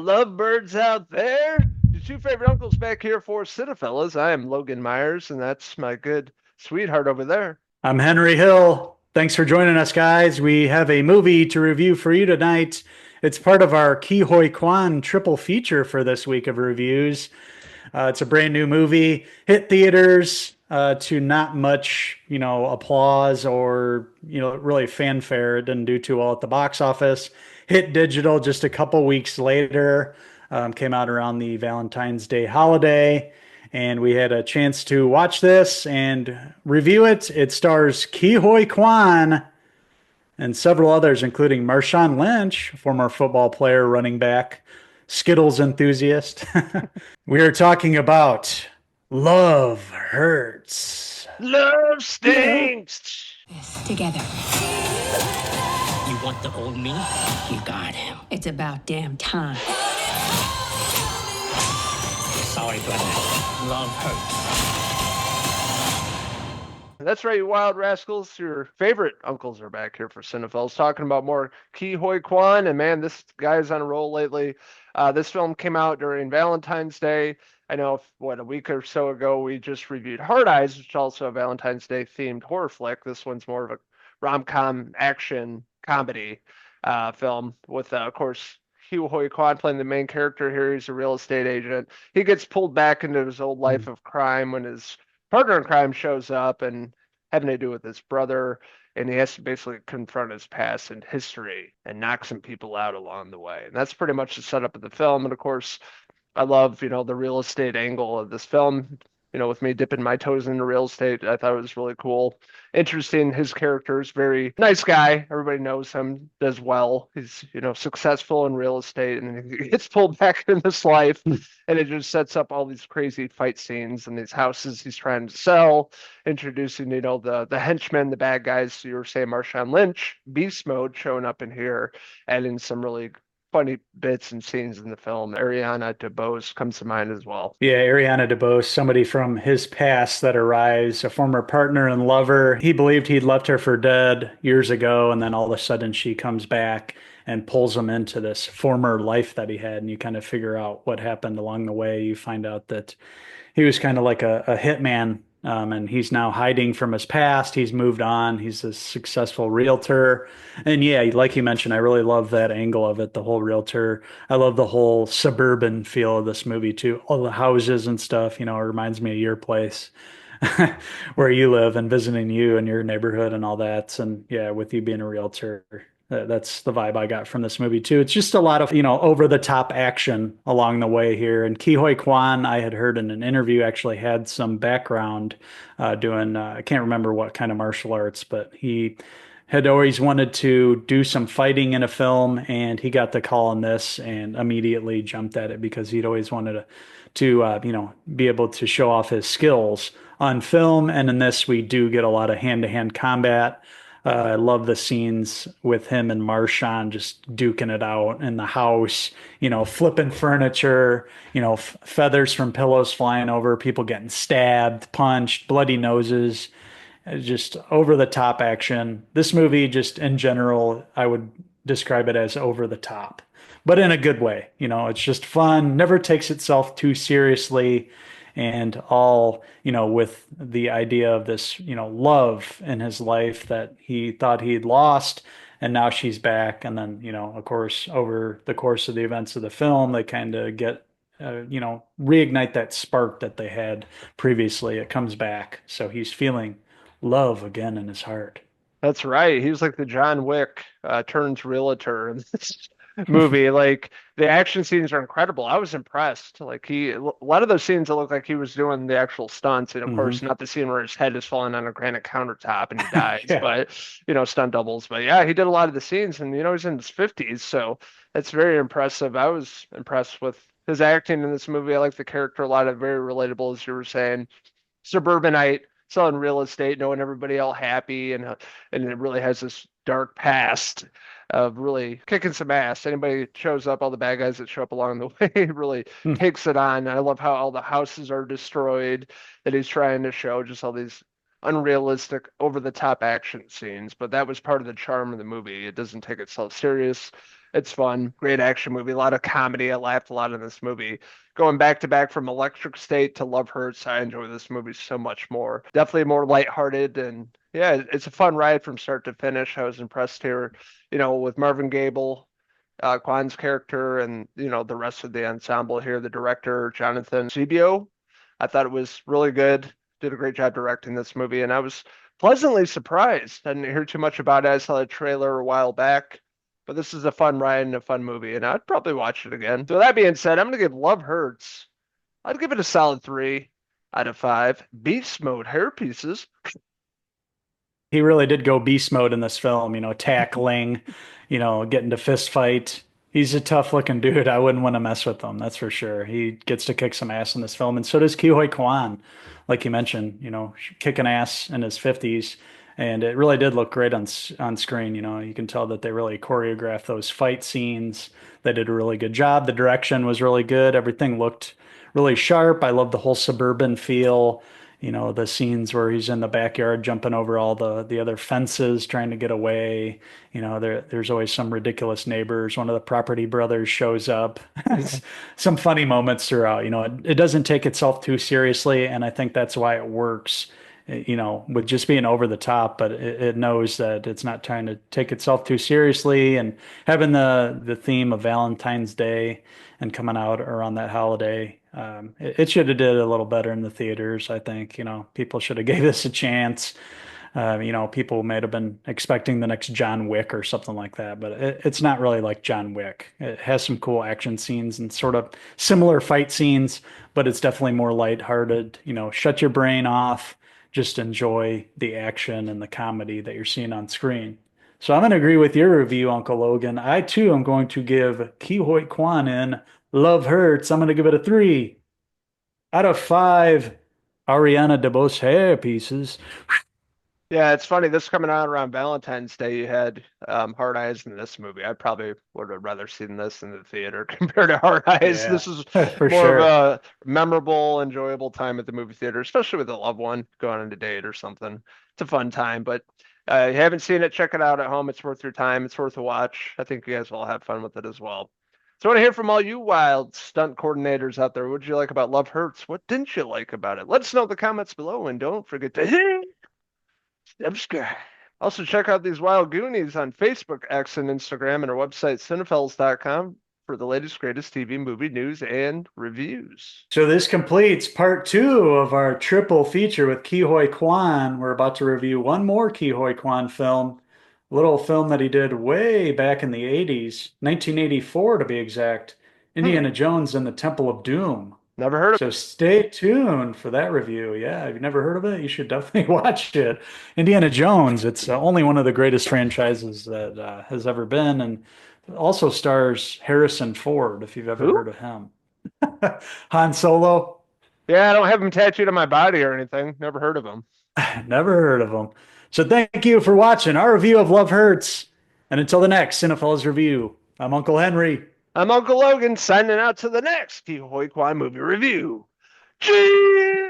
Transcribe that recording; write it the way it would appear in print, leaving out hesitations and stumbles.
lovebirds out there. Your two favorite uncles back here for Cinephellas. I am Logan Myers, and that's my good sweetheart over there. I'm Henry Hill. Thanks for joining us, guys. We have a movie to review for you tonight. It's part of our Ki Hoi Kwan triple feature for this week of reviews. It's a brand new movie, hit theaters to not much, applause or, really fanfare. It didn't do too well at the box office. Hit digital just a couple weeks later. Came out around the Valentine's Day holiday, and we had a chance to watch this and review it. It stars Ki Hoi Kwan and several others, including Marshawn Lynch, former football player, running back, Skittles enthusiast. We are talking about Love Hurts. Love Love. stinks. Together. You want the old me? You got him. It's about damn time. Sorry, brother. Love hurts. That's right, you wild rascals. Your favorite uncles are back here for Cinephiles talking about more Ki Hoi Kwan. And man, this guy's on a roll lately. This film came out during Valentine's Day. I know, a week or so ago, we just reviewed Hard Eyes, which is also a Valentine's Day themed horror flick. This one's more of a rom-com action comedy film with, of course, Hugh Hoi Kwan playing the main character here. He's a real estate agent. He gets pulled back into his old life of crime when his partner in crime shows up and having to do with his brother, and he has to basically confront his past and history and knock some people out along the way. And that's pretty much the setup of the film. And of course, I love, the real estate angle of this film. With me dipping my toes into real estate, I thought it was really cool. Interesting. His character is very nice guy. Everybody knows him, does well. He's, successful in real estate, and he gets pulled back in this life, and it just sets up all these crazy fight scenes in these houses he's trying to sell, introducing, the henchmen, the bad guys. So you were saying Marshawn Lynch, beast mode showing up in here, adding some really funny bits and scenes in the film. Ariana DeBose comes to mind as well. Yeah, Ariana DeBose, somebody from his past that arrives, a former partner and lover. He believed he'd left her for dead years ago, and then all of a sudden she comes back and pulls him into this former life that he had. And you kind of figure out what happened along the way. You find out that he was kind of like a hitman, and he's now hiding from his past. He's moved on. He's a successful realtor. And yeah, like you mentioned, I really love that angle of it, the whole realtor. I love the whole suburban feel of this movie too. All the houses and stuff, it reminds me of your place where you live and visiting you and your neighborhood and all that. And yeah, with you being a realtor, that's the vibe I got from this movie too. It's just a lot of, over the top action along the way here. And Ki Hoi Kwan, I had heard in an interview, actually had some background doing, I can't remember what kind of martial arts, but he had always wanted to do some fighting in a film, and he got the call on this and immediately jumped at it because he'd always wanted to be able to show off his skills on film. And in this, we do get a lot of hand-to-hand combat. I love the scenes with him and Marshawn just duking it out in the house, flipping furniture, feathers from pillows flying over, people getting stabbed, punched, bloody noses, just over the top action. This movie, just in general, I would describe it as over the top, but in a good way. It's just fun, never takes itself too seriously, and all, with the idea of this, love in his life that he thought he'd lost, and now she's back. And then, of course, over the course of the events of the film, they kind of get, reignite that spark that they had previously. It comes back. So he's feeling love again in his heart. That's right. He was like the John Wick turns realtor in this movie. Like the action scenes are incredible. I was impressed. Like a lot of those scenes, it looked like he was doing the actual stunts, and of Hmm. course, not the scene where his head is falling on a granite countertop and he dies, Yeah. but stunt doubles. But yeah, he did a lot of the scenes, and he's in his 50s, so that's very impressive. I was impressed with his acting in this movie. I like the character a lot. Of very relatable, as you were saying, suburbanite selling real estate, knowing everybody all happy, and it really has this dark past of really kicking some ass. Anybody shows up, all the bad guys that show up along the way, really takes it on. I love how all the houses are destroyed that he's trying to show, just all these unrealistic, over the top action scenes, but that was part of the charm of the movie. It doesn't take itself serious. It's fun, great action movie, a lot of comedy. I laughed a lot in this movie. Going back to back from Electric State to Love Hurts, I enjoy this movie so much more. Definitely more lighthearted, and yeah, it's a fun ride from start to finish. I was impressed here, with Marvin Gable, Kwan's character, and the rest of the ensemble here. The director Jonathan Sebio, I thought it was really good. Did a great job directing this movie, and I was pleasantly surprised. I didn't hear too much about it. I saw the trailer a while back, but this is a fun ride and a fun movie, and I'd probably watch it again. So that being said, I'm gonna give Love Hurts. I'd give it a solid 3 out of 5. Beast mode hair pieces. He really did go beast mode in this film, tackling, getting to fist fight. He's a tough looking dude. I wouldn't want to mess with him, that's for sure. He gets to kick some ass in this film, and so does Ke Huy Quan, like you mentioned, kicking ass in his 50s. And it really did look great on screen. You can tell that they really choreographed those fight scenes. They did a really good job. The direction was really good. Everything looked really sharp. I love the whole suburban feel. The scenes where he's in the backyard jumping over all the other fences trying to get away. There's always some ridiculous neighbors. One of the property brothers shows up. Some funny moments throughout. It doesn't take itself too seriously, and I think that's why it works. With just being over the top, but it knows that it's not trying to take itself too seriously, and having the theme of Valentine's Day and coming out around that holiday. It should have did a little better in the theaters, I think. People should have gave this a chance. People might have been expecting the next John Wick or something like that, but it's not really like John Wick. It has some cool action scenes and sort of similar fight scenes, but it's definitely more lighthearted. Shut your brain off, just enjoy the action and the comedy that you're seeing on screen. So I'm going to agree with your review, Uncle Logan. I too am going to give Ke Huy Quan in Love Hurts. I'm going to give it a 3 out of 5 Ariana DeBose hair pieces. Yeah, it's funny. This coming out around Valentine's Day, you had Hard Eyes in this movie. I probably would have rather seen this in the theater compared to Hard Eyes. Yeah, This is for more of sure. a memorable, enjoyable time at the movie theater, especially with a loved one going on a date or something. It's a fun time, but you haven't seen it, check it out at home. It's worth your time. It's worth a watch. I think you guys will have fun with it as well. So I want to hear from all you wild stunt coordinators out there. What did you like about Love Hurts? What didn't you like about it? Let us know in the comments below, and don't forget to hit subscribe. Also, check out these wild Goonies on Facebook, X, and Instagram, and our website, Cinephellas.com, for the latest, greatest TV, movie news, and reviews. So this completes part 2 of our triple feature with Ke Huy Quan. We're about to review one more Ke Huy Quan film, a little film that he did way back in the 80s, 1984 to be exact, Hmm, Indiana Jones and the Temple of Doom. never heard of So stay tuned for that review. Yeah, if you've never heard of it, you should definitely watch it. Indiana Jones, it's only one of the greatest franchises that has ever been, and also stars Harrison Ford, if you've ever who? heard of him. Han Solo, Yeah, I don't have him tattooed on my body or anything. Never heard of him. never heard of him. So thank you for watching our review of Love Hurts. And until the next Cinephiles review, I'm Uncle Henry. I'm Uncle Logan, signing out to the next Ke Huy Quan movie review. Cheers!